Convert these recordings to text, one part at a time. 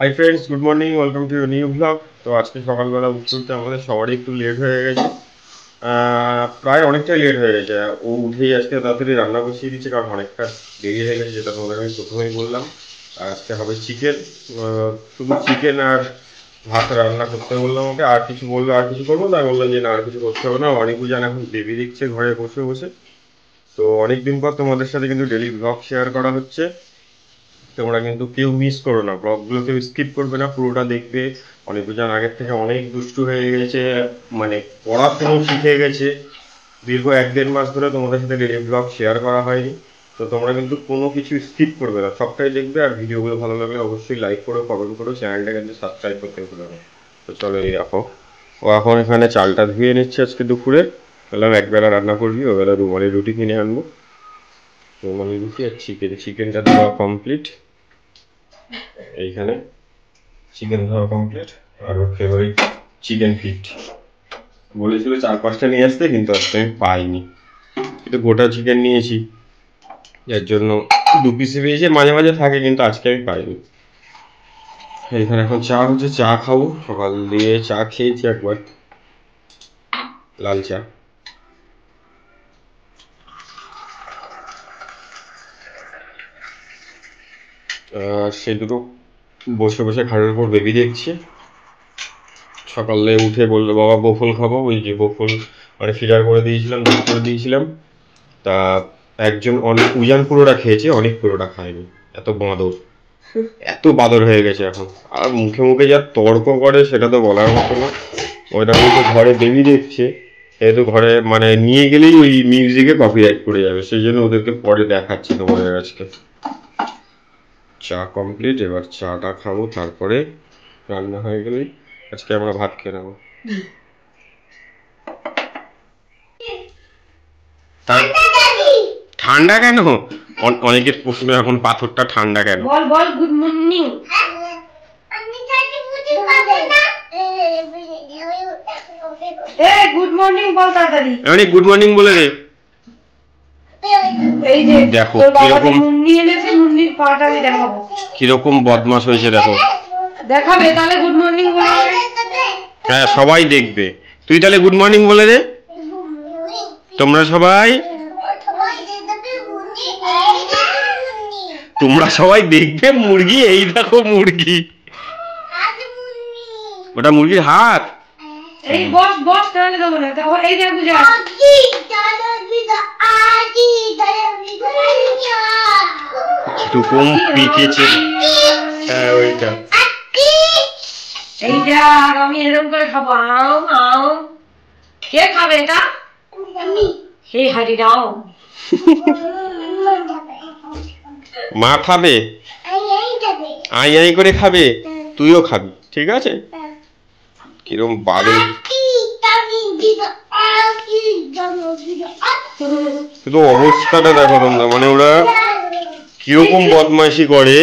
Hi friends, good morning, welcome to new blog. তো আজকে সকালবেলা উঠতে উঠতে আমাদের সবারই একটু লেট হয়ে গেছে। প্রায় অনেকটাই লেট হয়ে গেছে। ও উঠেই আজকে তাড়াতাড়ি রান্না বসিয়ে দিচ্ছে, কারণ অনেকটা দেরি হয়ে গেছে, যেটা তোমাদের আমি প্রথমেই বললাম। আর আজকে হবে চিকেন। শুধু চিকেন আর ভাত রান্না করতে বললাম ওকে, আর কিছু বললো আর কিছু করবো, তাই বললাম যে না, আর কিছু করতে হবে না। অনিকুজান এখন বেবি দেখছে ঘরে বসে বসে। তো অনেকদিন পর তোমাদের সাথে কিন্তু ডেলি ব্লগ শেয়ার করা হচ্ছে। তোমরা কিন্তু কেউ মিস করো না, ব্লগগুলো কেউ স্কিপ করবে না, পুরোটা দেখবে। অনেকজন আগের থেকে অনেক দুষ্টু হয়ে গেছে, মানে পড়াশুনো শিখে গেছে। দীর্ঘ 1-1.5 মাস ধরে তোমাদের সাথে ডেলি ব্লগ শেয়ার করা হয়নি। তো তোমরা কিন্তু কোনো কিছু স্কিপ করবে না, সবটাই দেখবে। আর ভিডিওগুলো ভালো লাগলে অবশ্যই লাইক করো, কমেন্ট করো, চ্যানেলটা কিন্তু সাবস্ক্রাইব করতে ভুলো না। তো চলো, এই দেখো ও এখন এখানে চালটা ধুয়ে নিচ্ছে আজকে দুপুরে। বললাম একবেলা রান্না করবি, ওবেলা রুমালি রুটি কিনে আনবো। রুমালি রুটি আর চিকেনটা দেওয়া কমপ্লিট। এইখানে চিকেন খাওয়া কমপ্লিট। আর ওর ফেভারিট চিকেন ফিট বলেছিল 4-5টা নিয়ে আসতে, কিন্তু আজকে আমি পাইনি। কিন্তু গোটা চিকেন নিয়েছি, যার জন্য 2 পিসে পেয়েছে। মাঝে মাঝে থাকে, কিন্তু আজকে আমি পাইনি। এখানে এখন চা হচ্ছে, চা খাবো। সকাল দিয়ে চা খেয়েছি একবার, লাল চা। সে দুটো বসে বসে খাটের উপর বেবি দেখছে। সকালে উঠে বললো বাবা বফল খাবো। ওই যে বফল মানে ফিডার করে দিয়েছিলাম, দুধ করে দিয়েছিলাম। তা একজন অনেক উজান পুরোটা খেয়েছে, অনেক পুরোটা খায়নি। এত বাঁদর, এত বাদর হয়ে গেছে এখন। আর মুখে মুখে যা তর্ক করে সেটা তো বলার মতো না। ওইটা কিন্তু ঘরে বেবি দেখছে, যেহেতু ঘরে মানে নিয়ে গেলেই ওই মিউজিকে কপিরাইট করে যাবে, সেই জন্য ওদেরকে পরে দেখাচ্ছি তোমাদের আজকে। চা কমপ্লিট, এবার চাটা খাবো, তারপরে রান্না হয়ে গেলেই আজকে আমরা ভাত খেয়ে নেবো। ঠান্ডা কেন? অনেকের প্রশ্ন এখন, পাথরটা ঠান্ডা কেন? বল বল, গুড মর্নিং। গুড মর্নিং বল তাড়াতাড়ি। অনেক গুড মর্নিং বলে রে। এই যে দেখো কিরকম মুন্নি এনেছে, মুন্নির পাটা আমি দেখাবো। কিরকম বদমাশ হয়েছে দেখো। দেখাবে তাহলে গুড মর্নিং বলে? হ্যাঁ, সবাই দেখবে। তুই তাহলে গুড মর্নিং বলে দে। তোমরা সবাই দেখবে মুরগি। এই দেখো মুরগি, ওটা মুরগির হাত। এই বস বস, তাহলে দেবো না। এই দেখো যা কিরকম পিকেছে। হ্যাঁ, ওইটা। এইটা আমি এরকম করে খাবো। আও আও। কে খাবে এটা? হে হারি দাও। মা খাবে, আই আই করে খাবে, তুইও খাবি, ঠিক আছে? কিরম বাদে শুধু অবস্থাটা দেখো তোমরা, মানে ওরা কিরকম বদমাইশি করে।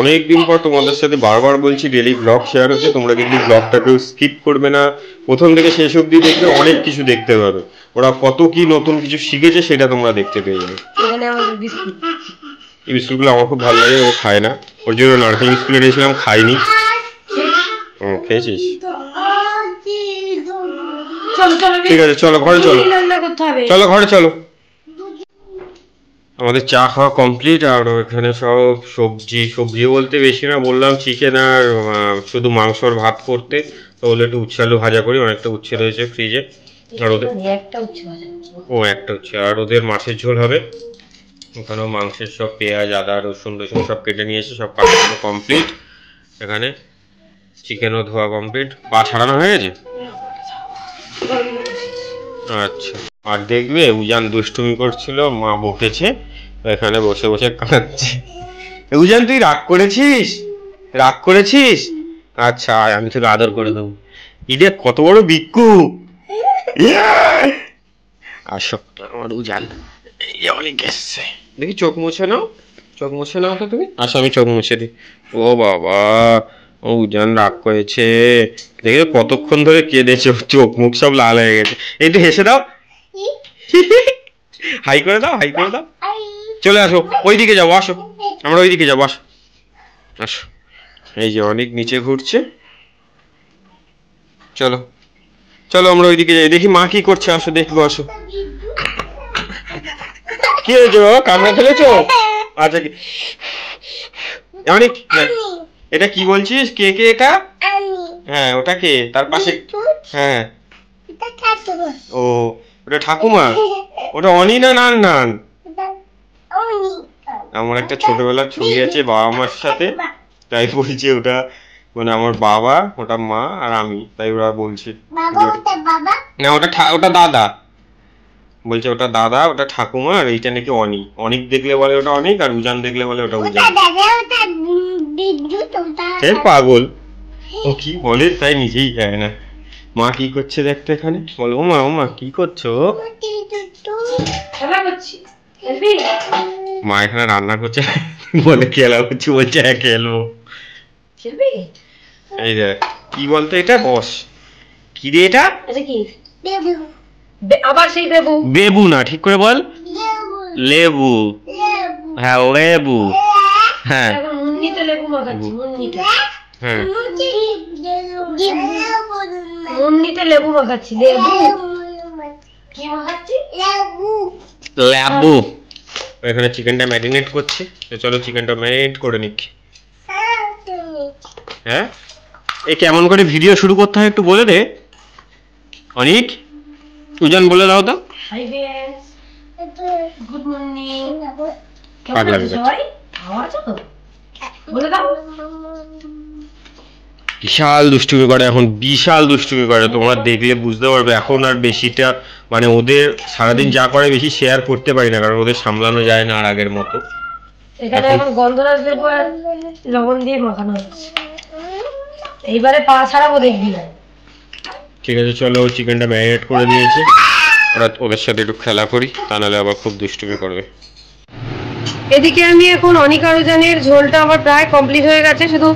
অনেকদিন পর তোমাদের সাথে বারবার বলছি ডেলি ব্লগ শেয়ার হচ্ছে, তোমরা কিন্তু ব্লগটাকেও স্কিপ করবে না, প্রথম থেকে শেষ অবধি দেখবে। অনেক কিছু দেখতে পাবে, ওরা কত কি নতুন কিছু শিখেছে সেটা তোমরা দেখতে পেয়ে যাবে। এই বিস্কুটগুলো আমার খুব ভালো লাগে, ও খায় না, ওর জন্য নারকেল বিস্কুট এনেছিলাম, খাইনি। খেয়েছিস? ঠিক আছে, চলো ঘরে চলো, চলো ঘরে চলো। আমাদের চা খাওয়া কমপ্লিট। আর এখানে সব সবজি বলতে বেশি না, বললাম চিকেন আর শুধু মাংসর ভাত করতে। তো বলে একটু উচ্ছে আলু ভাজা করি, অনেকটা উচ্ছে রয়েছে ফ্রিজে। আর ওদের একটা উচ্ছে, আর ওদের মাছের ঝোল হবে। ওখানেও মাংসের সব পেঁয়াজ আদা রসুন সব কেটে নিয়েছে, সব কাটানো কমপ্লিট। এখানে চিকেনও ধোয়া কমপ্লিট, পা ছাড়ানো হয়ে গেছে। আচ্ছা, আর দেখবে উজান দুষ্টুমি করছিল, মা বকেছে, এখানে বসে বসে কাঁদছে। উজান তুই রাগ করেছিস? আচ্ছা, আমি তোকে আদর করে দেবো। ইডে কত বড় বিক্কু। আসো আমার উজান, অনেক এসছে। দেখি চোখ মুছে নাও তো তুমি। আসো, আমি চোখ মুছে দিই। ও বাবা, ও উজান রাগ করেছে। দেখে কতক্ষণ ধরে কেঁদেছে, চোখ মুখ সব লাল হয়ে গেছে। একটু হেসে দাও, হাই করে দাও। চলে আসো, ওইদিকে যাবো, আসো, আমরা ওইদিকে যাবো, আসো আসো। এই যে অনেক নিচে ঘুরছে, চলো চলো আমরা ওইদিকে যাই, দেখি মা কি করছে, আসো দেখবো, আসো। কি হয়েছে বাবা, কান্না ফেলেছো? আচ্ছা, কি অনেক, এটা কি বলছিস, কে কে এটা? হ্যাঁ ওটা কে, তার পাশে? হ্যাঁ ও, ওটা ঠাকুমা, ওটা অনি না নান নান? আমার একটা ছোটবেলার ছবি আছে বাবা মার সাথে, তাই বলছে ওটা মানে আমার বাবা, ওটা মা আর আমি, তাই ওরা বলছে না ওটা দাদা, বলছে ওটা দাদা, ওটা ঠাকুমা, আর এইটা নাকি অনি, অনিক দেখলে বলে ওটা অনিক, আর উজান দেখলে বলে ওটা উজান। পাগল, ও কি বলে তাই নিজেই জানে না। মা কি করছে দেখতে এখানে, বলো ওমা ওমা কি করছো? মা এখানে রান্না করছে, বলে খেলা করছি, বলছে হ্যাঁ খেলবো। এই দেখ কি বলতো এটা, বস কি রে এটা? আবার সেই বেবু, বেবু না, ঠিক করে বল, লেবু। হ্যাঁ লেবু, হ্যাঁ মুন্নিতে লেবু মাখাচ্ছি, মুন্নিতে, হ্যাঁ মুন্নিতে লেবু মাখাচ্ছি, লেবু কি মাখাচ্ছি, লেবু। এখানে চিকেনটা ম্যারিনেট করছে, চলো চিকেনটা ম্যারিনেট করে নিচ্ছি। হ্যাঁ এই কেমন করে ভিডিও শুরু করতে হয় একটু বলে দে অনিক, উজান বলে দাও তো। হাই ফ্রেন্ডস, গুড মর্নিং, কেমন আছো সবাই? ভালো আছো তো? বলে দাও। বিশাল দুষ্টুমি করে এখন, বিশাল দুষ্টুমি করে, তোমরা দেখলে বুঝতে পারবে। এখন আর বেশিটা মানে ওদের সারাদিন যা করে বেশি শেয়ার করতে পারি না, কারণ ওদের সামলানো যায় না আর আগের মতো। এখানে এখন গন্ধরাজ লেবু আর লবণ দিয়ে মাখানো হচ্ছে, এইবারে পা ছাড়াবো দেখবি না। ঠিক আছে চলো, চিকেনটা ম্যারিনেট করে দিয়েছে, ওদের সাথে একটু খেলা করি, তা নাহলে আবার খুব দুষ্টুমি করবে। এদিকে আমি এখন অনিকা রুজানের ঝোলটা আমার প্রায় কমপ্লিট হয়ে গেছে, শুধু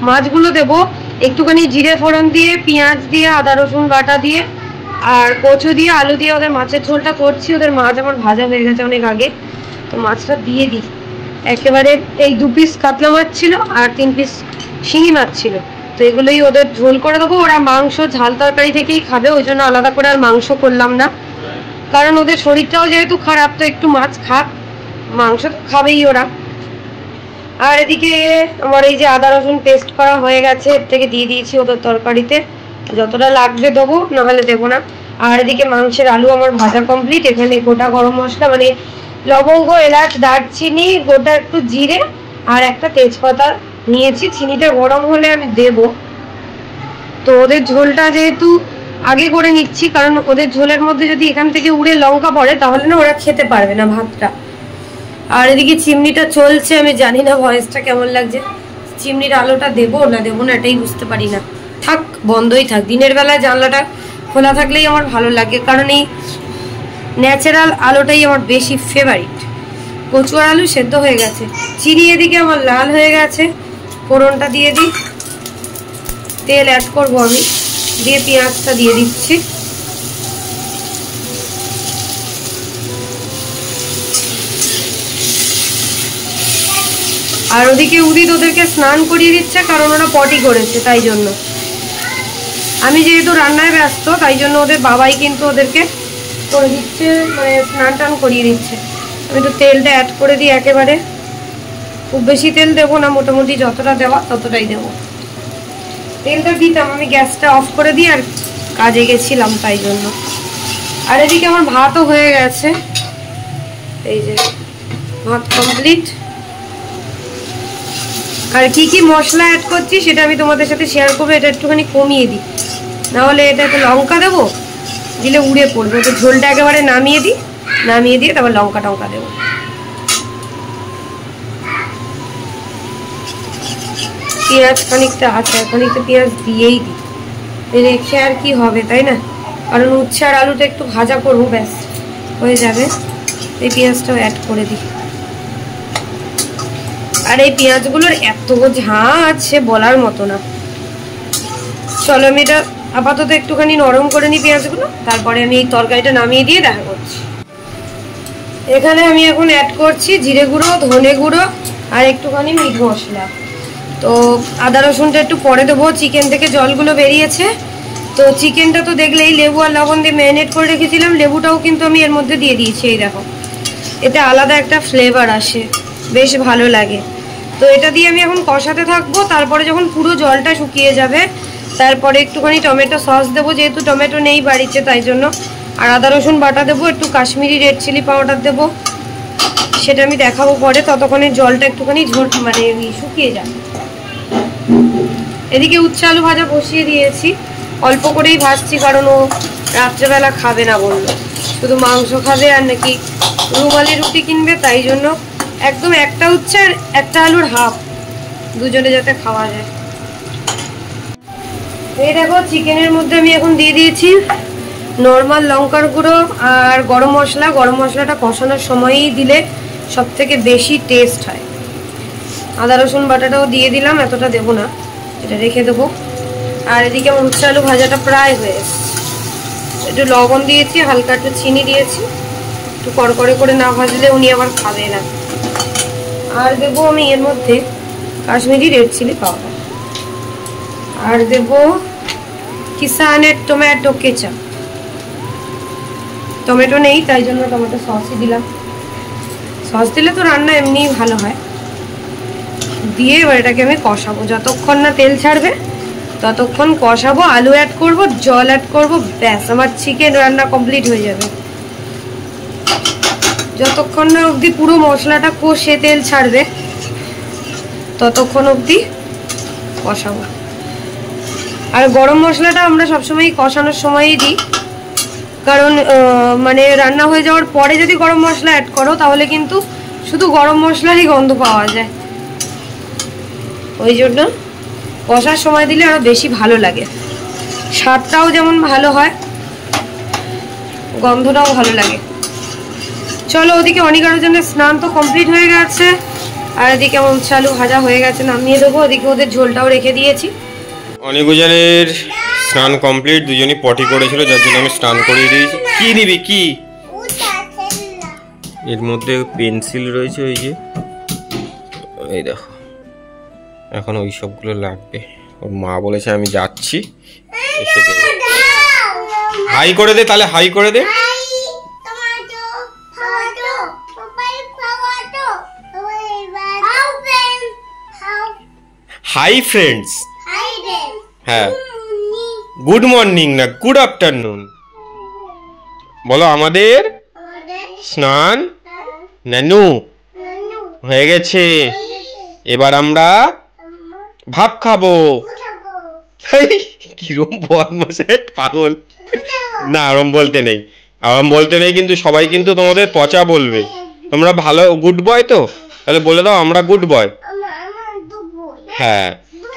মাছগুলো দেবো, একটুখানি জিরে ফোড়ন দিয়ে, পেঁয়াজ দিয়ে, আদা রসুন বাটা দিয়ে আর কচু দিয়ে, আলু দিয়ে ওদের মাছের ঝোলটা করছি। ওদের মাছ আমার ভাজা হয়ে গেছে অনেক আগে, তো মাছটা দিয়ে দিই একেবারে। এই 2 পিস কাতলা মাছ ছিল আর 3 পিস শিঙি মাছ ছিল, তো এগুলোই ওদের ঝোল করে দেবো। ওরা মাংস ঝাল তরকারি থেকেই খাবে, ওই জন্য আলাদা করে আর মাংস করলাম না, কারণ ওদের শরীরটাও যেহেতু খারাপ, তো একটু মাছ খাক, মাংস তো খাবেই ওরা। আর এদিকে আমার এই যে আদা রসুন পেস্ট করা হয়ে গেছে, এর থেকে দিয়ে দিয়েছি ওদের তরকারিতে, যতটা লাগবে দেবো, নাহলে দেবো না। আর এদিকে মাংসের আলু আমার ভাজা কমপ্লিট। এখানে গোটা গরম মশলা মানে লবঙ্গ, এলাচ, দারচিনি, গোটা একটু জিরে আর একটা তেজপাতা নিয়েছি, চিনিটা গরম হলে আমি দেব। তো ওদের ঝোলটা যেহেতু আগে করে নিচ্ছি, কারণ ওদের ঝোলের মধ্যে যদি এখান থেকে উড়ে লঙ্কা পড়ে তাহলে না ওরা খেতে পারবে না ভাতটা। আর এদিকে চিমনিটা চলছে, আমি জানি না ভয়েসটা কেমন লাগছে, চিমনির আলোটা দেবো না দেবো না এটাই বুঝতে পারি না, থাক বন্ধই থাক। দিনের বেলায় জানলাটা খোলা থাকলেই আমার ভালো লাগে, কারণ এই ন্যাচারাল আলোটাই আমার বেশি ফেভারিট। কচু আর আলু সেদ্ধ হয়ে গেছে, চিনি এদিকে আমার লাল হয়ে গেছে, ফোড়নটা দিয়ে দিই, তেল অ্যাড করবো আমি, দিয়ে পেঁয়াজটা দিয়ে দিচ্ছি। আর ওদিকে উদিত ওদেরকে স্নান করিয়ে দিচ্ছে, কারণ ওরা পটি করেছে, তাই জন্য। আমি যেহেতু রান্নায় ব্যস্ত, তাই জন্য ওদের বাবাই কিন্তু ওদেরকে করে দিচ্ছে, মানে স্নান টান করিয়ে দিচ্ছে। আমি তো তেলটা অ্যাড করে দিই একেবারে, খুব বেশি তেল দেবো না, মোটামুটি যতটা দেওয়া ততটাই দেবো। তেলটা দিতাম, আমি গ্যাসটা অফ করে দিই আর কাজে গেছিলাম, তাই জন্য। আর এদিকে আমার ভাতও হয়ে গেছে, এই যে ভাত কমপ্লিট। আর কি কি মশলা অ্যাড করছি সেটা আমি তোমাদের সাথে শেয়ার করবো, এটা একটুখানি কমিয়ে দিই, নাহলে এটাতে লঙ্কা দেবো, দিলে উড়ে পড়বে। তো ঝোলটা একেবারে নামিয়ে দিই, নামিয়ে দিয়ে তারপর লঙ্কা টঙ্কা দেবো। পেঁয়াজ খানিকটা আছে, খানিকটা পেঁয়াজ দিয়েই দিই, রেখে আর কি হবে, তাই না? কারণ উচ্ছে আর আলুটা একটু ভাজা করবো, ব্যাস হয়ে যাবে। এই পেঁয়াজটাও অ্যাড করে দিই। আর এই পেঁয়াজগুলোর এত ঝাঁ আছে বলার মতো না। চলো আমি এটা আপাতত একটুখানি নরম করে নিই পেঁয়াজগুলো, তারপরে আমি এই তরকারিটা নামিয়ে দিয়ে দেখা করছি। এখানে আমি এখন অ্যাড করছি জিরে গুঁড়ো, ধনে গুঁড়ো আর একটুখানি মিট মশলা। তো আদা রসুনটা একটু পরে দেবো, চিকেন থেকে জলগুলো বেরিয়েছে। তো চিকেনটা তো দেখলেই লেবু আর লবণ দিয়ে ম্যারিনেট করে রেখেছিলাম, লেবুটাও কিন্তু আমি এর মধ্যে দিয়ে দিয়েছি। এই দেখো, এতে আলাদা একটা ফ্লেভার আসে, বেশ ভালো লাগে। তো এটা দিয়ে আমি এখন কষাতে থাকবো। তারপরে যখন পুরো জলটা শুকিয়ে যাবে তারপরে একটুখানি টমেটো সস দেবো, যেহেতু টমেটো নেই বাড়িতে তাই জন্য। আর আদা রসুন বাটা দেবো, একটু কাশ্মীরি রেড চিলি পাউডার দেবো, সেটা আমি দেখাবো পরে। ততক্ষণে জলটা একটুখানি মানে শুকিয়ে যাবে। এদিকে উচ্ছে আলু ভাজা বসিয়ে দিয়েছি, অল্প করেই ভাজছি কারণ ও রাত্রেবেলা খাবে না বললো, শুধু মাংস খাবে আর নাকি রুমালি রুটি কিনবে, তাই জন্য একদম একটা উচ্ছে আর একটা আলুর হাফ, দুজনে যাতে খাওয়া যায়। এই দেখো চিকেনের মধ্যে আমি এখন দিয়ে দিয়েছি নর্মাল লঙ্কার গুঁড়ো আর গরম মশলা। গরম মশলাটা কষানোর সময়ই দিলে সব থেকে বেশি টেস্ট হয়। আদা রসুন বাটাটাও দিয়ে দিলাম, এতটা দেবো না, এটা রেখে দেবো। আর এদিকে আমার উচ্ছে আলু ভাজাটা প্রায় হয়ে এসেছে। একটু লবণ দিয়েছি, হালকা একটু চিনি দিয়েছি, একটু কড়কড়ে করে না ভাজলে উনি আবার খাবে না। আর দেবো আমি এর মধ্যে কাশ্মীরি রেড চিলি পাউডার, আর দেবো কিষানের টমেটো কেচাপ। টমেটো নেই তাই জন্য টমেটো সসই দিলাম, সস দিলে তো রান্না এমনিই ভালো হয়। দিয়ে এবার এটাকে আমি কষাবো, যতক্ষণ না তেল ছাড়বে ততক্ষণ কষাবো। আলু অ্যাড করব, জল অ্যাড করব, ব্যাস আমার চিকেন রান্না কমপ্লিট হয়ে যাবে। যতক্ষণ না অবধি পুরো মশলাটা কষে তেল ছাড়বে ততক্ষণ অবধি কষাবো। আর গরম মশলাটা আমরা সবসময় কষানোর সময়ই দিই, কারণ মানে রান্না হয়ে যাওয়ার পরে যদি গরম মশলা অ্যাড করো তাহলে কিন্তু শুধু গরম মশলারই গন্ধ পাওয়া যায়, ওই জন্য কষার সময় দিলে আরো বেশি ভালো লাগে, স্বাদটাও যেমন ভালো হয় গন্ধটাও ভালো লাগে। চলো, ওদিকে অনেক আরো জনের স্নান তো কমপ্লিট হয়ে গেছে, আর এদিকে আমার উচ্ছে আলু ভাজা হয়ে গেছে, নামিয়ে দেবো। ওদিকে ওদের ঝোলটাও রেখে দিয়েছি। অনেকজনের স্নান কমপ্লিট, দুজনই পটি করেছিল যার জন্য আমি স্নান করিয়ে দিয়েছি। কি নিবি কি? এর মধ্যে পেন্সিল রয়েছে, ওই যে এই দেখো, এখন ওই সবগুলো লাগবে। ওর মা বলেছে আমি যাচ্ছি, এসে দেবো। হাই করে দে তাহলে, হাই করে দে। হাই ফ্রেন্ডস, হ্যাঁ গুড মর্নিং না গুড আফটারনুন বলো। আমাদের স্নান নানু হয়ে গেছে, এবার আমরা ভাত খাবো। কিরম বদমাশে পাগল। না আরাম বলতে নেই, আরাম বলতে নেই, কিন্তু সবাই কিন্তু তোমাদের পচা বলবে। তোমরা ভালো গুড বয় তো, তাহলে বলে দাও আমরা গুড বয়। হ্যাঁ,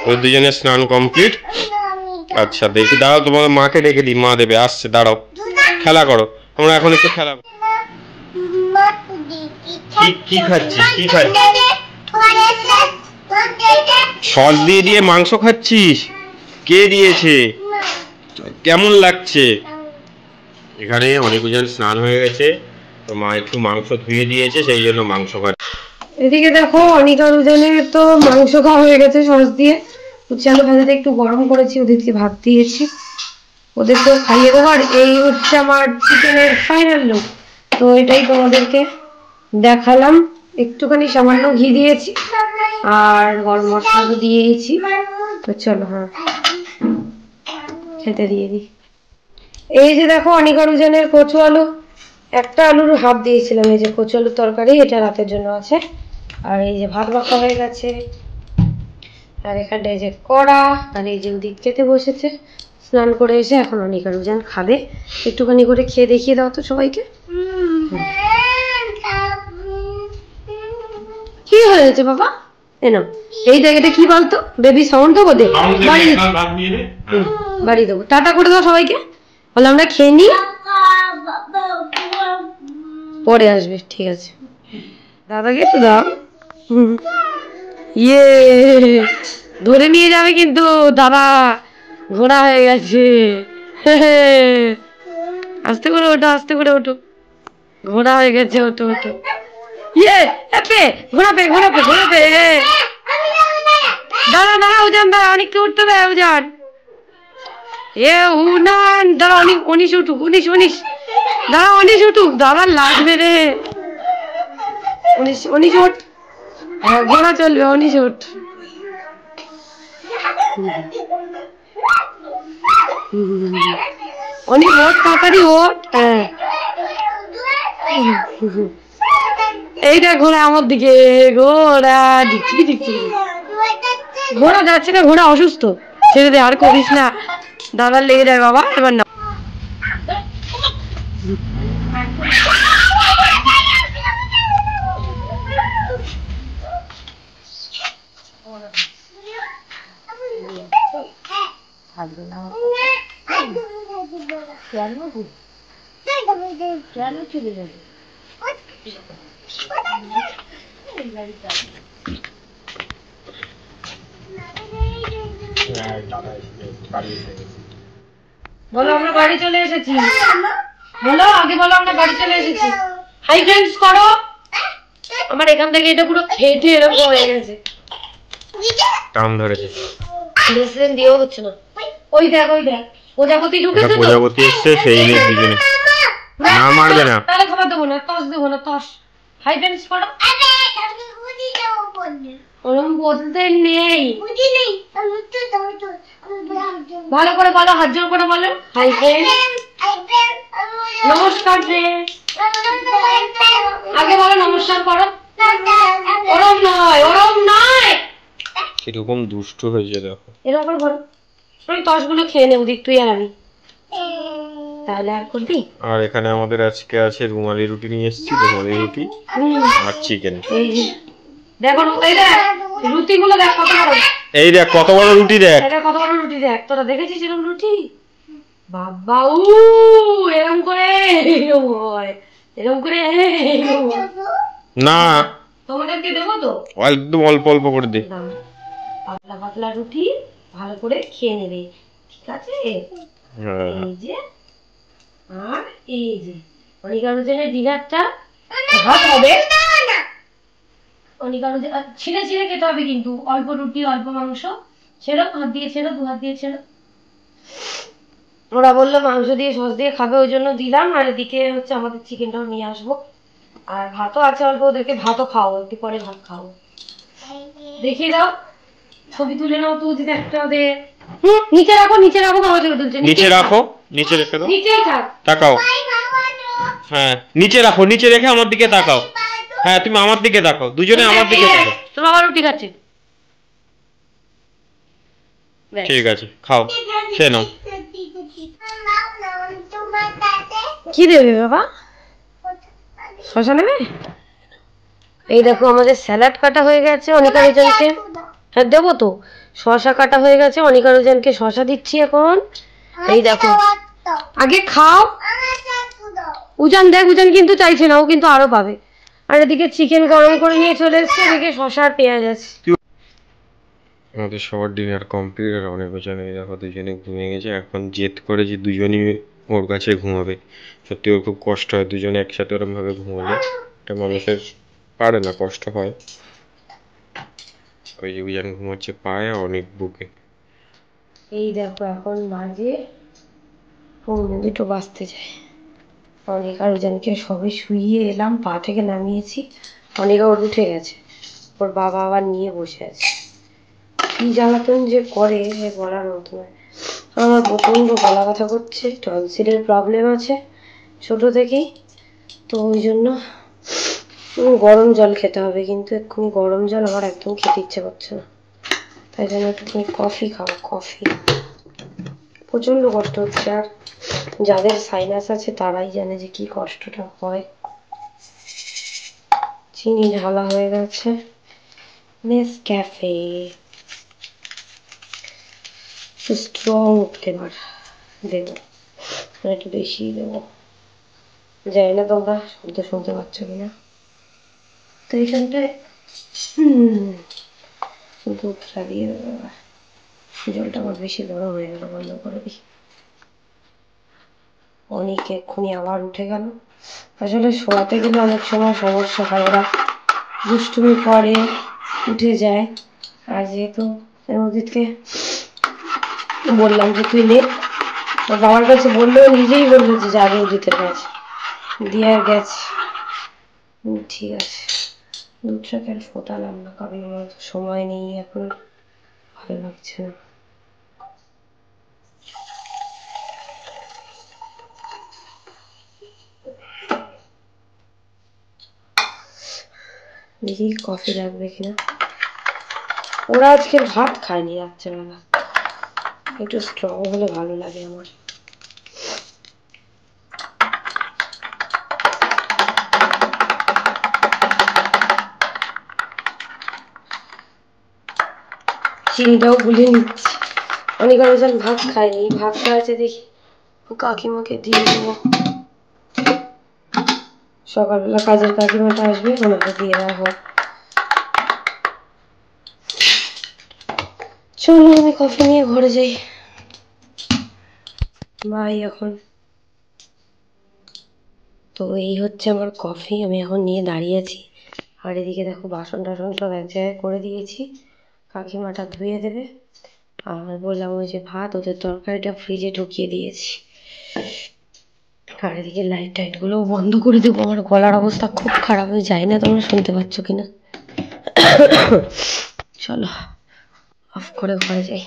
ওই দুজনের স্নান কমপ্লিট। আচ্ছা দেখি, দাঁড়াও তোমাদের মাকে ডেকে দিই, মা দেবে, আসছে, দাঁড়াও। খেলা করো তোমরা, এখন একটু খেলা করো। কি খাচ্ছিস, কি খাচ্ছিস? সস দিয়ে দিয়ে মাংস খাচ্ছিস? কে দিয়েছে? কেমন লাগছে? এখানে অনেকজন স্নান হয়ে গেছে, তো মা একটু মাংস ধুয়ে দিয়েছে, সেই জন্য মাংস খাচ্ছে। এদিকে দেখো অনেক আরো জনের তো মাংস খাওয়া হয়ে গেছে সস দিয়ে। উচ্ছে আলু ভাজাটা একটু গরম করেছি, ওদেরকে ভাত দিয়েছি, ওদের তো খাইয়ে দেবো। আর এই হচ্ছে আমার চিকেনের ফাইনাল লুক। তো এটাই তোমাদেরকে দেখালাম, একটুখানি সামান্য ঘি দিয়েছি আর গরম মশলা তো দিয়েছি। তো চলো হ্যাঁ খেতে দিয়ে দিই। এই যে দেখো অনেক আরো জনের কচু আলু, একটা আলুর হাফ দিয়েছিলাম, এই যে কচু আলুর তরকারি, এটা রাতের জন্য আছে। আর এই যে ভাত মাখা হয়ে গেছে, আর এখানটা এই যে কড়া, আর এই যে ওদিক খেতে বসেছে স্নান করে এসে। এখন অনেক আরো জন খাবে, একটুখানি করে খেয়ে দেখিয়ে দাও তো সবাইকে। কি হয়েছে বাবা? এনো এই দেখ, এটা কি বলতো? বেবি সাউন্ড দেবো, দে বাড়ি দেবো। টাটা করে দাও সবাইকে, বলে আমরা খেয়ে নিই, পরে আসবে, ঠিক আছে? দাদাকে একটু দাও। ইয়ে ধরে নিয়ে যাবে কিন্তু, দাদা ঘোড়া হয়ে গেছে। আস্তে করে ওঠো, আস্তে করে ওঠো। ঘোড়া হয়ে গেছে ওটো ওটো ইয়ে এপে ঘোড়া পে ঘোড়া পে ঘোড়া পে দাঁড়া দাঁড়া উজান দাঁড়া অনেককে উঠতে হবে উজান এ উনান দাঁড়া অনেক 19 উঠুক 19 দাঁড়া 19 উঠুক দাঁড়া লাগবে রে 19 উঠ হ্যাঁ ঘোড়া চলবে 19 উঠ অনেক ওঠ তাড়াতাড়ি ওঠ হ্যাঁ এইটা ঘোড়া আমার দিকে ঘোড়া দিচ্ছি দিচ্ছি ঘোড়া যাচ্ছে না ঘোড়া অসুস্থ ছেড়ে দে আর করিস না দাদার লেগে যায় বাবা এবার না বলো আমরা বাড়ি চলে এসেছি বলো আগে বলো আমরা বাড়ি চলে এসেছি হাই ফ্রেন্ডস করো আমার এখান থেকে এটা পুরো ফেটে এরকম হয়ে গেছে টান ধরেছে মেসেজ দিও হচ্ছে না ওই দেখ প্রজাপতি ঢুকেছে তো প্রজাপতি এসেছে সেই নিয়ে দুজনে না মারবে না তাহলে খাবার দেবো না টস হাই ফ্রেন্ডস করো ওরম বলতে নেই ভালো করে বলো হাত জোর করে বলো হাই ফ্রেন্ডস নমস্কার ফ্রেন্ডস আগে বলো নমস্কার করো ওরম নয় কিরকম দুষ্টু হয়েছে দেখো এরকম করে বলো ওই টসগুলো খেয়ে নেব দিক তুই আর আমি তাহলে আর করবি আর এখানে আমাদের আজকে আছে রুমালি রুটি নিয়ে এসেছি রুমালি রুটি আর চিকেন এই দেখো এই দেখ রুটিগুলো দেখ কত বড় এই দেখ কত বড় রুটি দেখ এটা কত বড় রুটি দেখ তোরা দেখেছিস এরকম রুটি বাবা এরকম করে না তোমাদেরকে দেবো তো একদম অল্প অল্প করে দে পাতলা পাতলা রুটি ভালো করে খেয়ে নেবে ঠিক আছে এই যে আর এই যে অনিকারুজনের ডিনারটা ভাত হবে অনিকারুজন ছিঁড়ে ছিঁড়ে খেতে হবে কিন্তু অল্প রুটি অল্প মাংস ছেড়ো হাত দিয়ে ছেড়ো দু হাত দিয়ে ছেড়ো ওরা বললো মাংস দিয়ে সস দিয়ে খাবে ওই জন্য দিলাম আর এদিকে হচ্ছে আমাদের চিকেনটাও নিয়ে আসবো আর ভাতও আছে অল্প ওদেরকে ভাতও খাও একটু পরে ভাত খাও দেখিয়ে দাও ছবি তুলে নাও তো যদি একটা ওদের নিচে রাখো বাবা ছবি তুলছে নিচে রাখো নিচে রেখে দাও নিচেই থাক তাকাও হ্যাঁ নিচে রাখো নিচে রেখে আমার দিকে তাকাও হ্যাঁ তুমি আমার দিকে তাকাও দুজনে আমার দিকে তাকাও তোর বাবা রুটি খাচ্ছে ঠিক আছে খাও খেয়ে নাও কি দেবে বাবা শসা নেবে এই দেখো আমাদের স্যালাড কাটা হয়ে গেছে অনিকারুজনকে হ্যাঁ দেবো তো শসা কাটা হয়ে গেছে অনিকারুজনকে শসা দিচ্ছি এখন এই দেখো আগে খাও উজান দেখ উজান কিন্তু চাইছে না ও কিন্তু আরো পাবে আর এদিকে চিকেন গরম করে নিয়ে চলে এসছে এদিকে শসা আর পেঁয়াজ আছে আমাদের সবার ডিনার কমপ্লিট আর অনেক ওজনে দেখো দুজনে ঘুমিয়ে গেছে এখন জেদ করে যে দুজনই ওর কাছে ঘুমাবে সত্যি ওর খুব কষ্ট হয় দুজনে একসাথে ওরকম ভাবে ঘুমালে এটা মানুষের পারে না কষ্ট হয় ওই যে উজান ঘুমাচ্ছে পায়ে অনেক বুকে এই দেখো এখন বাজে পৌনে দুটো বাজতে যায় অনিকা উজানকে সবে শুইয়ে এলাম পা থেকে নামিয়েছি অনিকা ওর উঠে গেছে ওর বাবা আবার নিয়ে বসে আছে কি জ্বালাতন যে করে সে বলার মতো নয় আমার প্রচণ্ড গলা ব্যথা করছে টনসিলের প্রবলেম আছে ছোট থেকেই তো ওই জন্য গরম জল খেতে হবে কিন্তু এক্ষুনি গরম জল আমার একদম খেতে ইচ্ছে করছে না তাই জন্য তুমি কফি খাও কফি প্রচণ্ড কষ্ট হচ্ছে আর যাদের সাইনাস আছে তারাই জানে যে কি কষ্টটা হয় চিনি ঢালা হয়ে গেছে নেসক্যাফে স্ট্রং ফ্লেভার দেবো একটু বেশি দেবো জানি না তোমরা শব্দ শুনতে পাচ্ছ কিনা তো এইখানটায় দুধটা দিয়ে দেবো এবার জলটা আমার বেশি গরম হয়ে গেল বন্ধ করে দিই অনেক এক্ষুনি আবার উঠে গেল। আসলে শোয়াতে গেলে অনেক সময় সমস্যা হয়, ওরা দুষ্টুমি করে উঠে যায়। আর যেহেতু অজিতকে বললাম যে তুই নে, বাবার কাছে বললেও নিজেই বললো যে যাবে অজিতের কাছে, দিয়ে আর গেছে। ঠিক আছে, দুধটা কেন ফোটালাম না, কারণ আমার সময় নেই এখন, ভালো লাগছে না। দেখি কফি লাগবে কিনা। ওরা আজকে ভাত খায়নি রাত্রেবেলা, একটু স্ট্রং হলে ভালো লাগে আমার। চিনিটাও গুলে নিচ্ছি। অনেক আরো যেন ভাত খায়নি, ভাতটা আছে দেখি কাকিমাকে দিয়ে দেবো। সকালবেলা কাজের কাকিমাটা আসবে, ওনাকে দিয়ে রাখবো। চলো আমি কফি নিয়ে ঘরে যাই, বাই এখন। তো এই হচ্ছে আমার কফি, আমি এখন নিয়ে দাঁড়িয়ে আছি। আর এদিকে দেখো বাসন টাসন সব এক জায়গায় করে দিয়েছি, কাকিমাটা ধুয়ে দেবে। আর বললাম ওই যে ভাত, ওদের তরকারিটা ফ্রিজে ঢুকিয়ে দিয়েছি। আর এদিকে লাইট টাইটগুলোও বন্ধ করে দেবো, আমার গলার অবস্থা খুব খারাপ, আমি জানি না তোমরা শুনতে পাচ্ছ কিনা। চলো অফ করে ঘরে যাই।